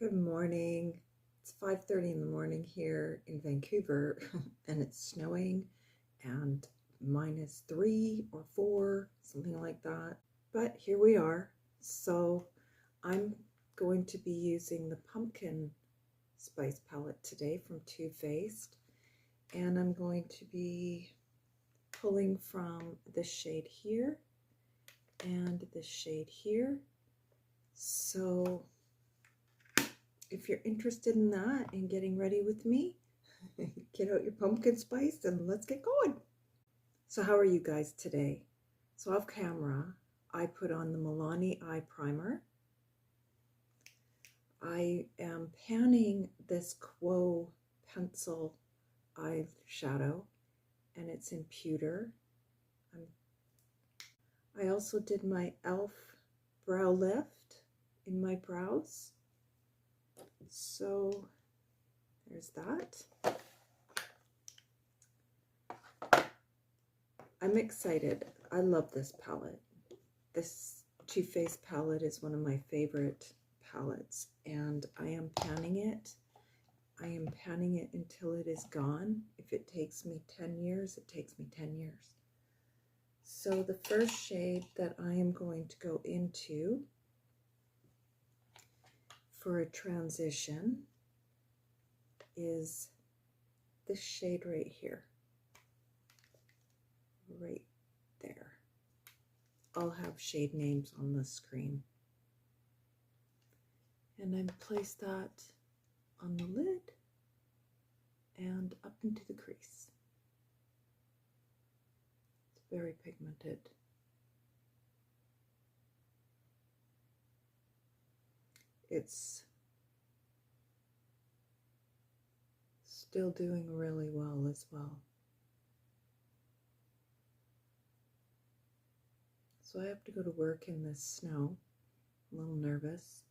Good morning. It's 5:30 in the morning here in Vancouver and it's snowing and -3 or 4, something like that. But here we are. So I'm going to be using the pumpkin spice palette today from Too Faced, and I'm going to be pulling from this shade here and this shade here. So if you're interested in that and getting ready with me, get out your pumpkin spice and let's get going. So how are you guys today? So off camera, I put on the Milani eye primer. I am panning this Quo pencil eyeshadow, and it's in pewter. I also did my e.l.f. brow lift in my brows. So there's that. I'm excited. I love this palette. This Too Faced palette is one of my favorite palettes, and I am panning it. I am panning it until it is gone. If it takes me 10 years, it takes me 10 years. So the first shade that I am going to go into for a transition is this shade right here, right there. I'll have shade names on the screen. And I place that on the lid and up into the crease. It's very pigmented. It's still doing really well as well. So I have to go to work in this snow. I'm a little nervous.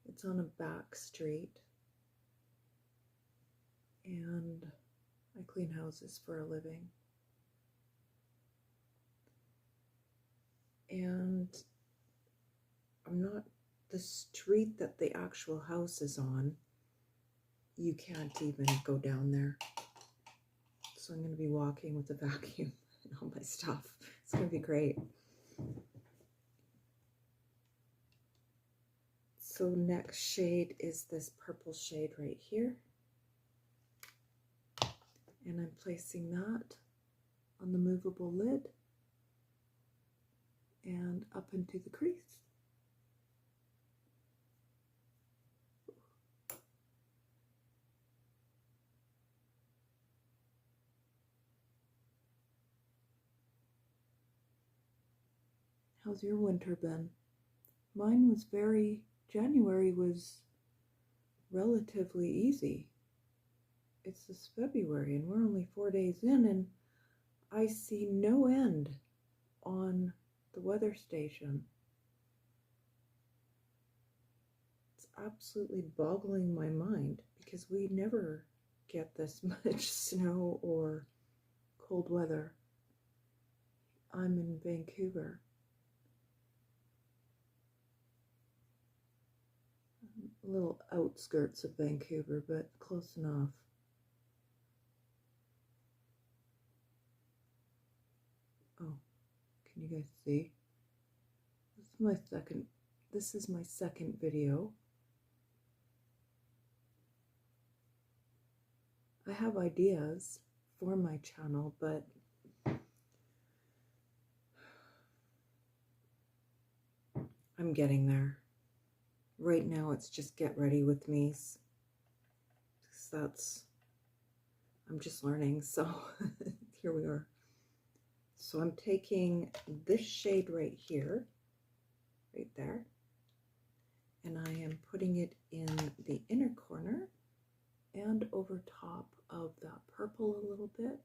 It's on a back street, and I clean houses for a living. And I'm not, the street that the actual house is on, you can't even go down there. So I'm going to be walking with a vacuum and all my stuff. It's going to be great. So next shade is this purple shade right here. And I'm placing that on the movable lid and up into the crease. How's your winter been? Mine was January was relatively easy. It's this February and we're only 4 days in, and I see no end on the weather station. It's absolutely boggling my mind because we never get this much snow or cold weather. I'm in Vancouver. A little outskirts of Vancouver, but close enough. Oh, can you guys see? This is my second video. I have ideas for my channel, but I'm getting there. Right now it's just get ready with me. I'm just learning, so here we are. So I'm taking this shade right here, right there, and I am putting it in the inner corner and over top of that purple a little bit.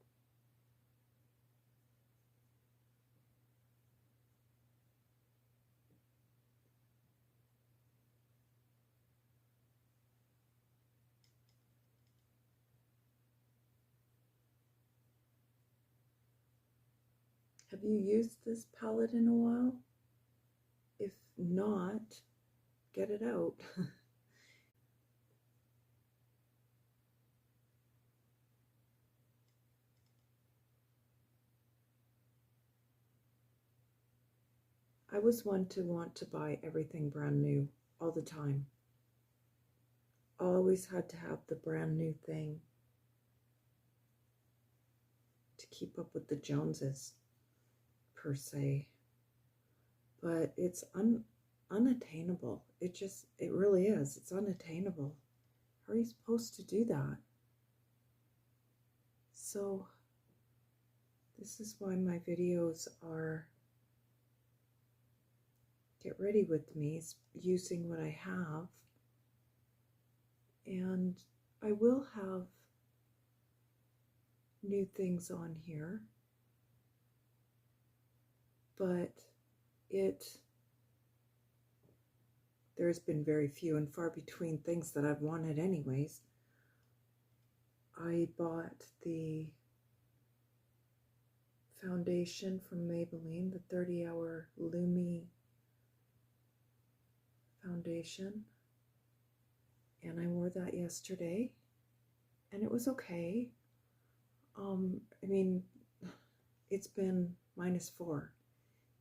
Have you used this palette in a while? If not, get it out. I was one to want to buy everything brand new all the time. Always had to have the brand new thing to keep up with the Joneses, per se. But it's unattainable. It really is. It's unattainable. How are you supposed to do that? So this is why my videos are get ready with me, using what I have. And I will have new things on here, but there's been very few and far between things that I've wanted anyways. I bought the foundation from Maybelline, the 30-hour Lumi Foundation, and I wore that yesterday, and it was okay. I mean, it's been -4.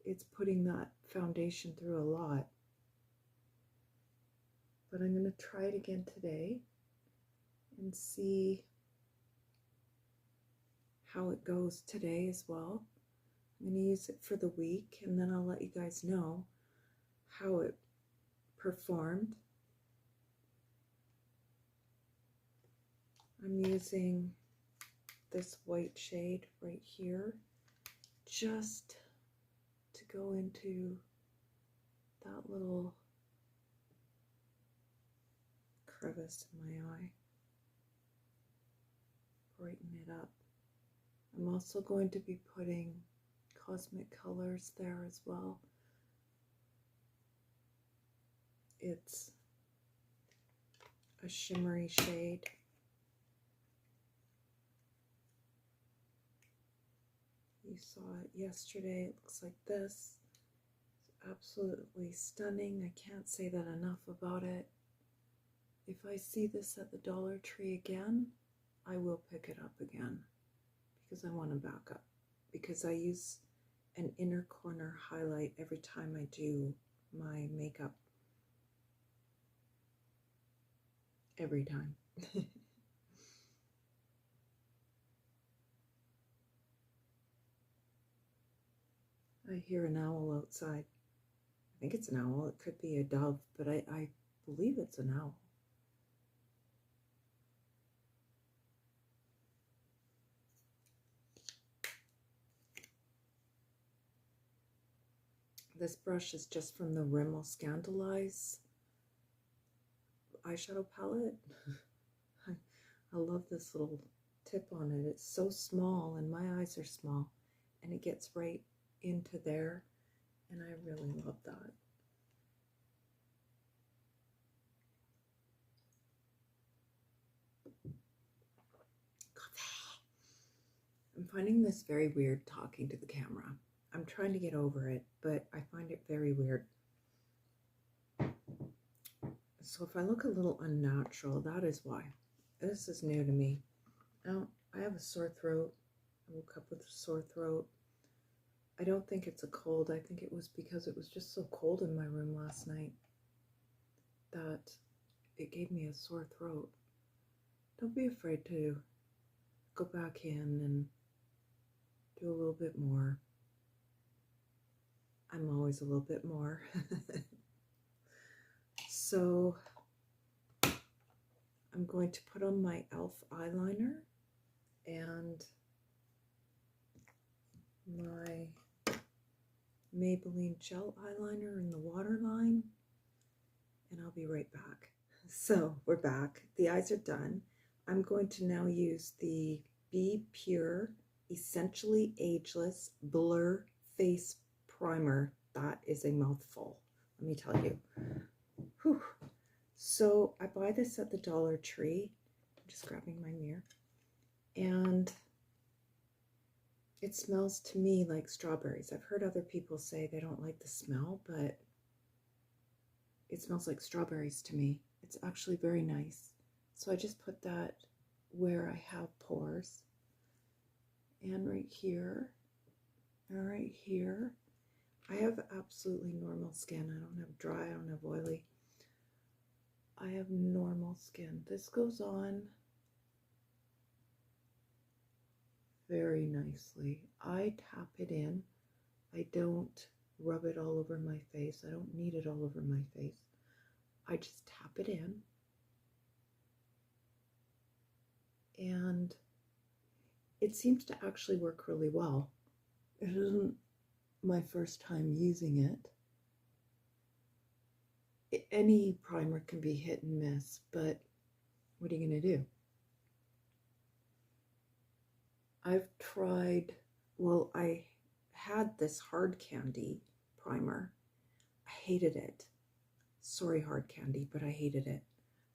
It's putting that foundation through a lot. But I'm going to try it again today and see how it goes today as well. I'm going to use it for the week, and then I'll let you guys know how it performed. I'm using this white shade right here just to go into that little crevice in my eye, brighten it up. I'm also going to be putting Cosmic Colors there as well. It's a shimmery shade. You saw it yesterday. It looks like this. It's absolutely stunning. I can't say that enough about it. If I see this at the Dollar Tree again, I will pick it up again because I want to back up. Because I use an inner corner highlight every time I do my makeup. Every time. I hear an owl outside. I think it's an owl. It could be a dove, but I believe it's an owl. This brush is just from the Rimmel Scandalize eyeshadow palette. I love this little tip on it. It's so small, and my eyes are small, and it gets right into there, and I really love that. I'm finding this very weird talking to the camera. I'm trying to get over it, but I find it very weird. So if I look a little unnatural, that is why. This is new to me. Now, I have a sore throat. I woke up with a sore throat. I don't think it's a cold. I think it was because it was just so cold in my room last night that it gave me a sore throat. Don't be afraid to go back in and do a little bit more. I'm always a little bit more. So I'm going to put on my e.l.f. eyeliner and my Maybelline gel eyeliner in the waterline, and I'll be right back. So we're back. The eyes are done. I'm going to now use the Bpure Essentially Ageless Blur Face Primer. That is a mouthful, let me tell you. Whew. So I buy this at the Dollar Tree. I'm just grabbing my mirror. And it smells to me like strawberries. I've heard other people say they don't like the smell, but it it smells like strawberries to me. It's actually very nice. So I just put that where I have pores, and right here, and right here. I have absolutely normal skin. I don't have dry, I don't have oily. I have normal skin. This goes on very nicely. I tap it in. I don't rub it all over my face. I don't need it all over my face. I just tap it in. And it seems to actually work really well. It isn't my first time using it. Any primer can be hit and miss, but what are you going to do? I've tried, well, I had this hard candy primer. I hated it. Sorry, hard candy, but I hated it.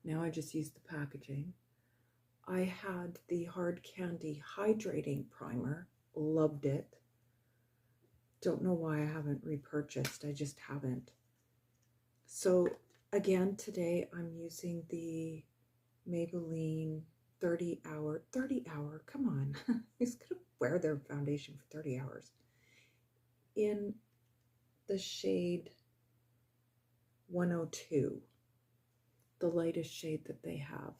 Now I just use the packaging. I had the hard candy hydrating primer. Loved it. Don't know why I haven't repurchased. I just haven't. So again, today I'm using the Maybelline 30 hour, come on. Who's gonna wear their foundation for 30 hours? In the shade 102, the lightest shade that they have.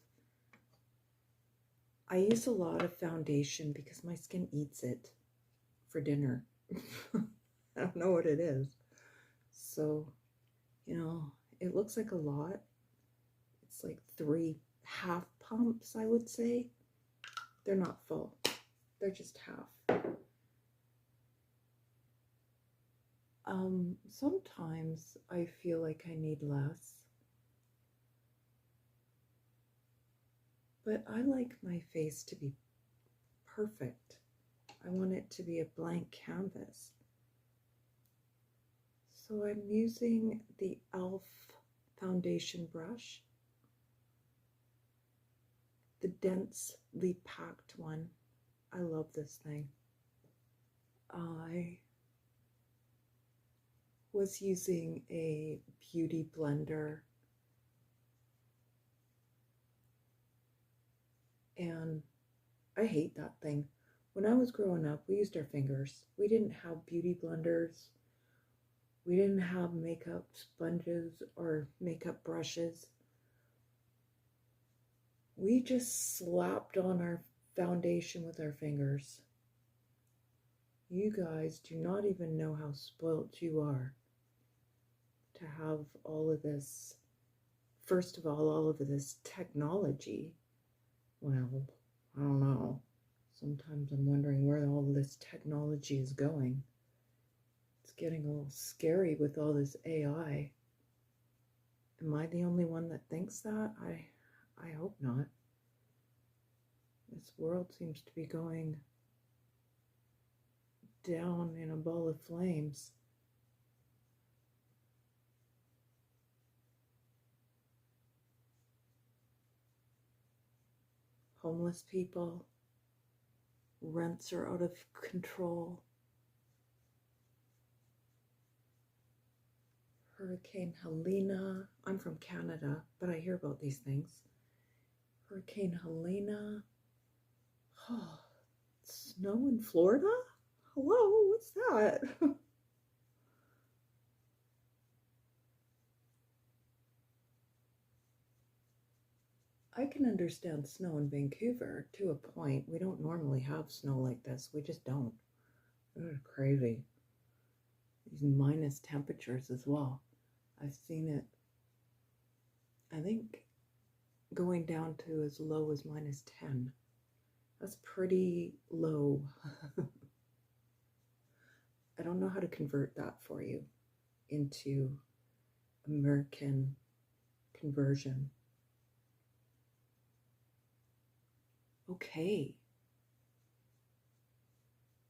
I use a lot of foundation because my skin eats it for dinner. I don't know what it is. So, you know, it looks like a lot. It's like 3 half pumps, I would say. They're not full. They're just half. Sometimes I feel like I need less. But I like my face to be perfect. I want it to be a blank canvas. So I'm using the e.l.f. foundation brush, the densely packed one. I love this thing. I was using a beauty blender, and I hate that thing. When I was growing up, we used our fingers. We didn't have beauty blenders. We didn't have makeup sponges or makeup brushes. We just slapped on our foundation with our fingers. You guys do not even know how spoilt you are to have all of this, first of all of this technology. Well, I don't know. Sometimes I'm wondering where all this technology is going. It's getting a little scary with all this AI. Am I the only one that thinks that? I hope not. This world seems to be going down in a ball of flames. Homeless people, rents are out of control. Hurricane Helena. I'm from Canada, but I hear about these things. Hurricane Helena. Oh, snow in Florida? Hello, what's that? I can understand snow in Vancouver to a point. We don't normally have snow like this. We just don't. It's crazy. These minus temperatures as well. I've seen it, I think, going down to as low as -10. That's pretty low. I don't know how to convert that for you into American conversion. Okay.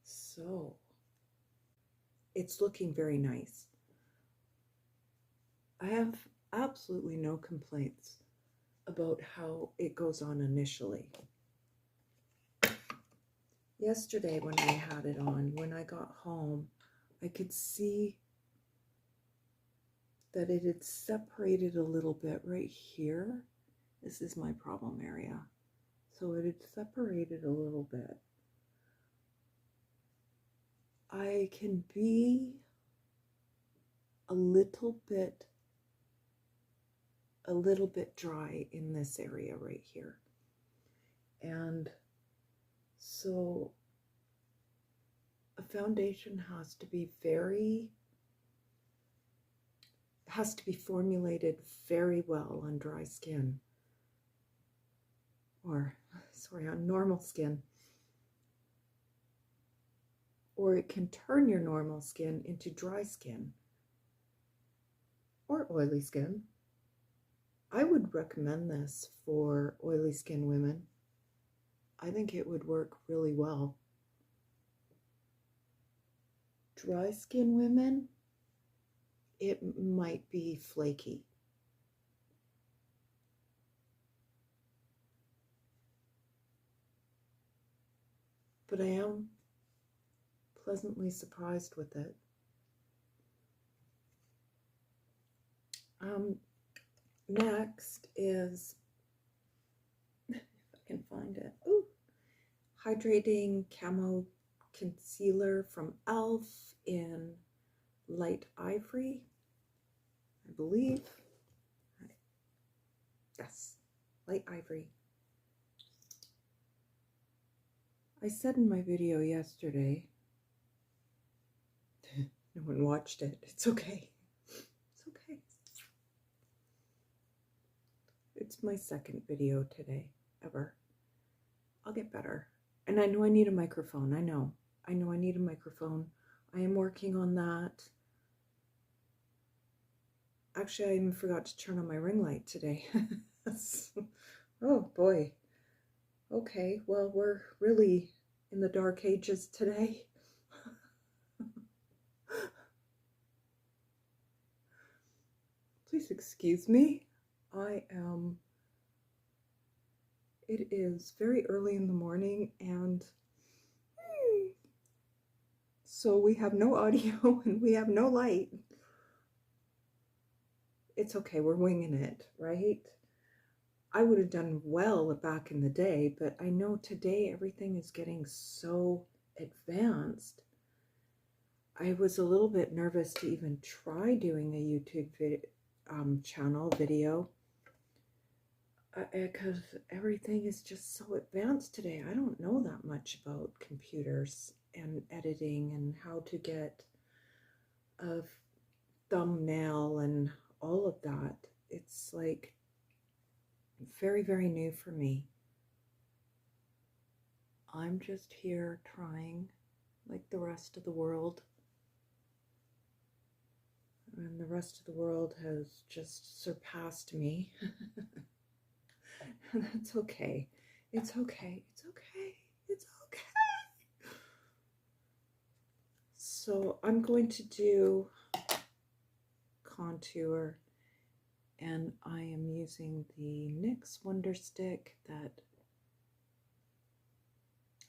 So, it's looking very nice. I have absolutely no complaints about how it goes on initially. Yesterday when I had it on, when I got home, I could see that it had separated a little bit right here. This is my problem area. So it had separated a little bit. I can be a little bit dry in this area right here. And so a foundation has to be formulated very well on dry skin, or sorry, on normal skin, or it can turn your normal skin into dry skin or oily skin. I would recommend this for oily skin women. I think it would work really well. Dry skin women, it might be flaky. But I am pleasantly surprised with it. Next is, if I can find it, ooh, Hydrating Camo Concealer from e.l.f. in Light Ivory, I believe. Yes, Light Ivory. I said in my video yesterday, no one watched it, it's okay. It's okay. It's my second video today, ever. I'll get better. And I know I need a microphone. I know I need a microphone. I am working on that. Actually, I even forgot to turn on my ring light today. Oh boy. Okay, well, we're really in the dark ages today. Please excuse me. It is very early in the morning, and so we have no audio and we have no light. It's okay, we're winging it, right? I would have done well back in the day, but I know today everything is getting so advanced. I was a little bit nervous to even try doing a YouTube channel video because everything is just so advanced today. I don't know that much about computers and editing and how to get a thumbnail and all of that. It's like very, very new for me. I'm just here trying like the rest of the world. And the rest of the world has just surpassed me. And that's okay. It's okay. It's okay. It's okay. So I'm going to do contour, and I am using the NYX Wonderstick that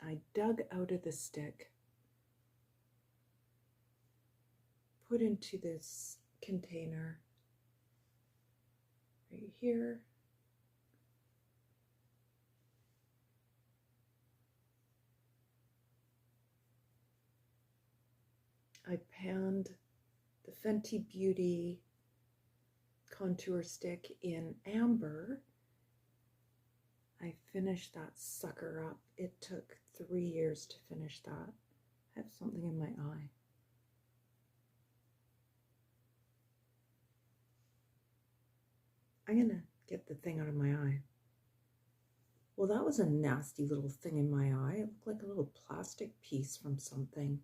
I dug out of the stick, put into this container right here. I panned the Fenty Beauty contour stick in amber. I finished that sucker up. It took 3 years to finish that. I have something in my eye. I'm gonna get the thing out of my eye. Well, that was a nasty little thing in my eye. It looked like a little plastic piece from something.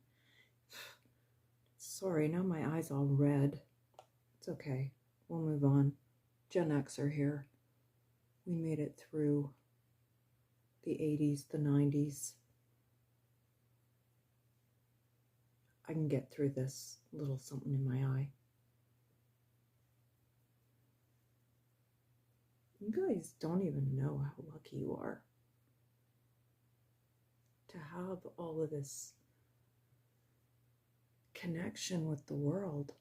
Sorry, now my eye's all red. It's okay. We'll move on. Gen X are here. We made it through the 80s, the 90s. I can get through this little something in my eye. You guys don't even know how lucky you are to have all of this connection with the world.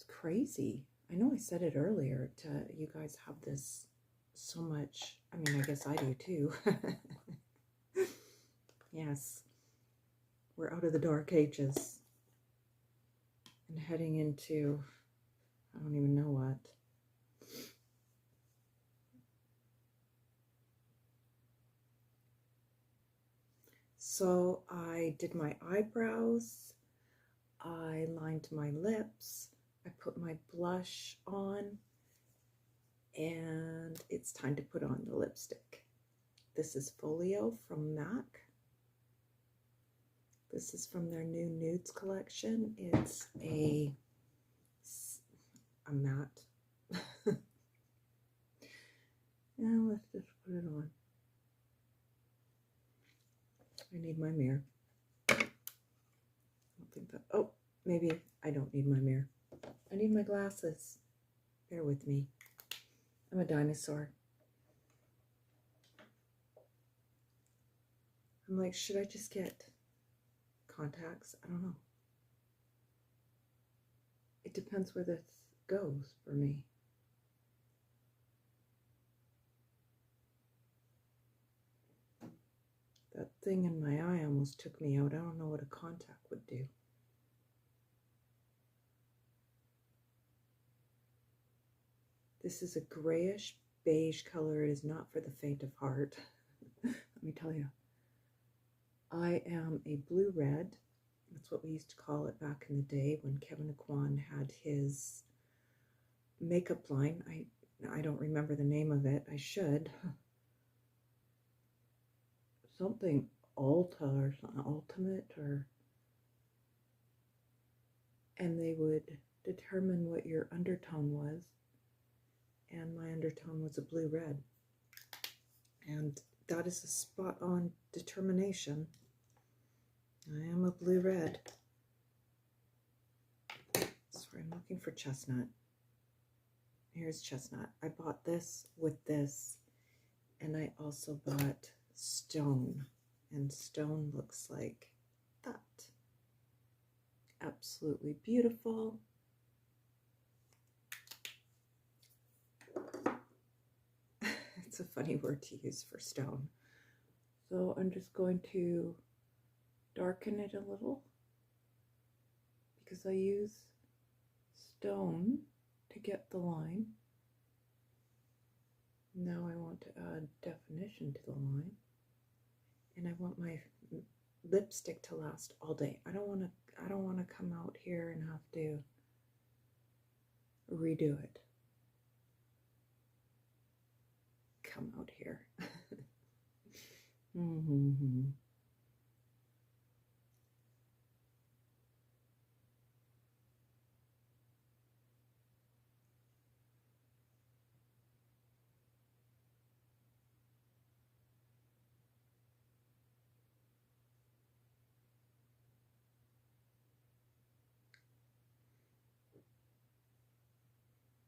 It's crazy. I know I said it earlier to you guys have this so much. I mean, I guess I do too. Yes. We're out of the dark ages and heading into, I don't even know what. So I did my eyebrows, I lined my lips, I put my blush on, and it's time to put on the lipstick. This is Folio from MAC. This is from their new nudes collection. It's a matte. Now let's just put it on. I need my mirror. I don't think that, oh, maybe I don't need my mirror. I need my glasses. Bear with me. I'm a dinosaur. I'm like, should I just get contacts? I don't know. It depends where this goes for me. That thing in my eye almost took me out. I don't know what a contact would do. This is a grayish beige color. It is not for the faint of heart. Let me tell you. I am a blue-red. That's what we used to call it back in the day when Kevin Aquan had his makeup line. I don't remember the name of it. I should. Something Ulta or something, Ultimate, or, and they would determine what your undertone was, and my undertone was a blue-red, and that is a spot-on determination. I am a blue-red. Sorry, I'm looking for Chestnut. Here's Chestnut. I bought this with this, and I also bought Stone, and Stone looks like that. Absolutely beautiful. It's a funny word to use for stone. So I'm just going to darken it a little because I use stone to get the line. Now I want to add definition to the line, and I want my lipstick to last all day. I don't want to come out here and have to redo it. Come out here.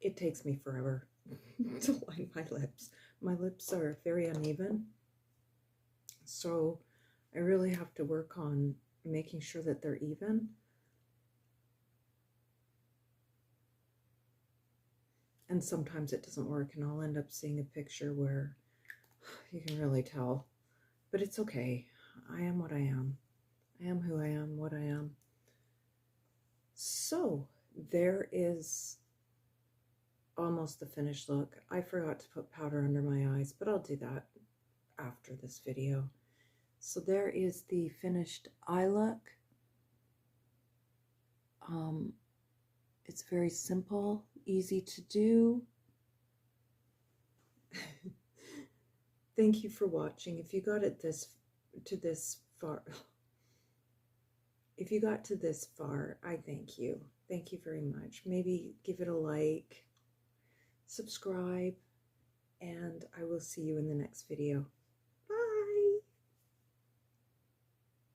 It takes me forever to line my lips. My lips are very uneven, so I really have to work on making sure that they're even. And sometimes it doesn't work, and I'll end up seeing a picture where you can really tell. But it's okay. I am what I am. I am who I am, what I am. So there is almost the finished look. I forgot to put powder under my eyes, but I'll do that after this video. So there is the finished eye look. It's very simple, easy to do. Thank you for watching. If you got it to this far, if you got to this far, I thank you. Thank you very much. Maybe give it a like, subscribe, and I will see you in the next video.